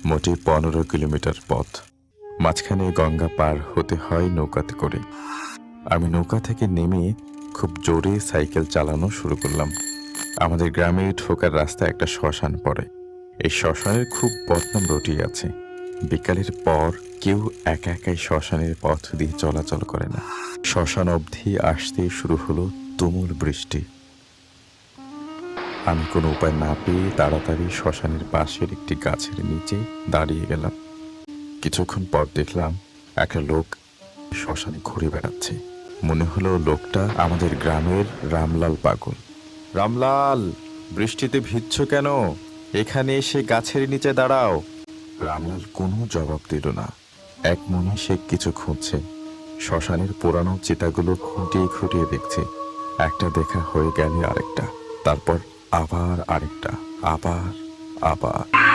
মোটে 15 কিলোমিটার পথ। মাঝখানে গঙ্গা পার হতে হয় নৌকাতে করে। আমি নৌকা থেকে নেমে খুব জোরে সাইকেল চালানো শুরু করলাম। আমাদের গ্রামে ঢোকার রাস্তায় একটা শ্মশান পড়ে। এই শ্মশানের খুব বদনাম রটিয়ে আছে। বিকালের পর কেউ একা একাই শ্মশানের পথ দিয়ে চলাচল করে না। শ্মশান অবধি আসতে শুরু হলো তুমুল বৃষ্টি। আমি কোনো উপায় না পেয়ে তাড়াতাড়ি শ্মশানের পাশের একটি গাছের নিচে দাঁড়িয়ে গেলাম। কিছুক্ষণ পর দেখলাম একটা লোক শ্মশানে ঘুরে বেড়াচ্ছে। মনে হলো লোকটা আমাদের গ্রামের রামলাল পাগল। রামলাল, বৃষ্টিতে ভিজছ কেন? এখানে এসে গাছের নিচে দাঁড়াও। রামলাল কোনো জবাব দিল না। এক মনে সে কিছু খুঁজছে। শ্মশানের পুরানো চিতাগুলো খুঁটিয়ে খুঁটিয়ে দেখছে। একটা দেখা হয়ে গেলে আরেকটা, তারপর আবার আরেকটা, আবার আবার।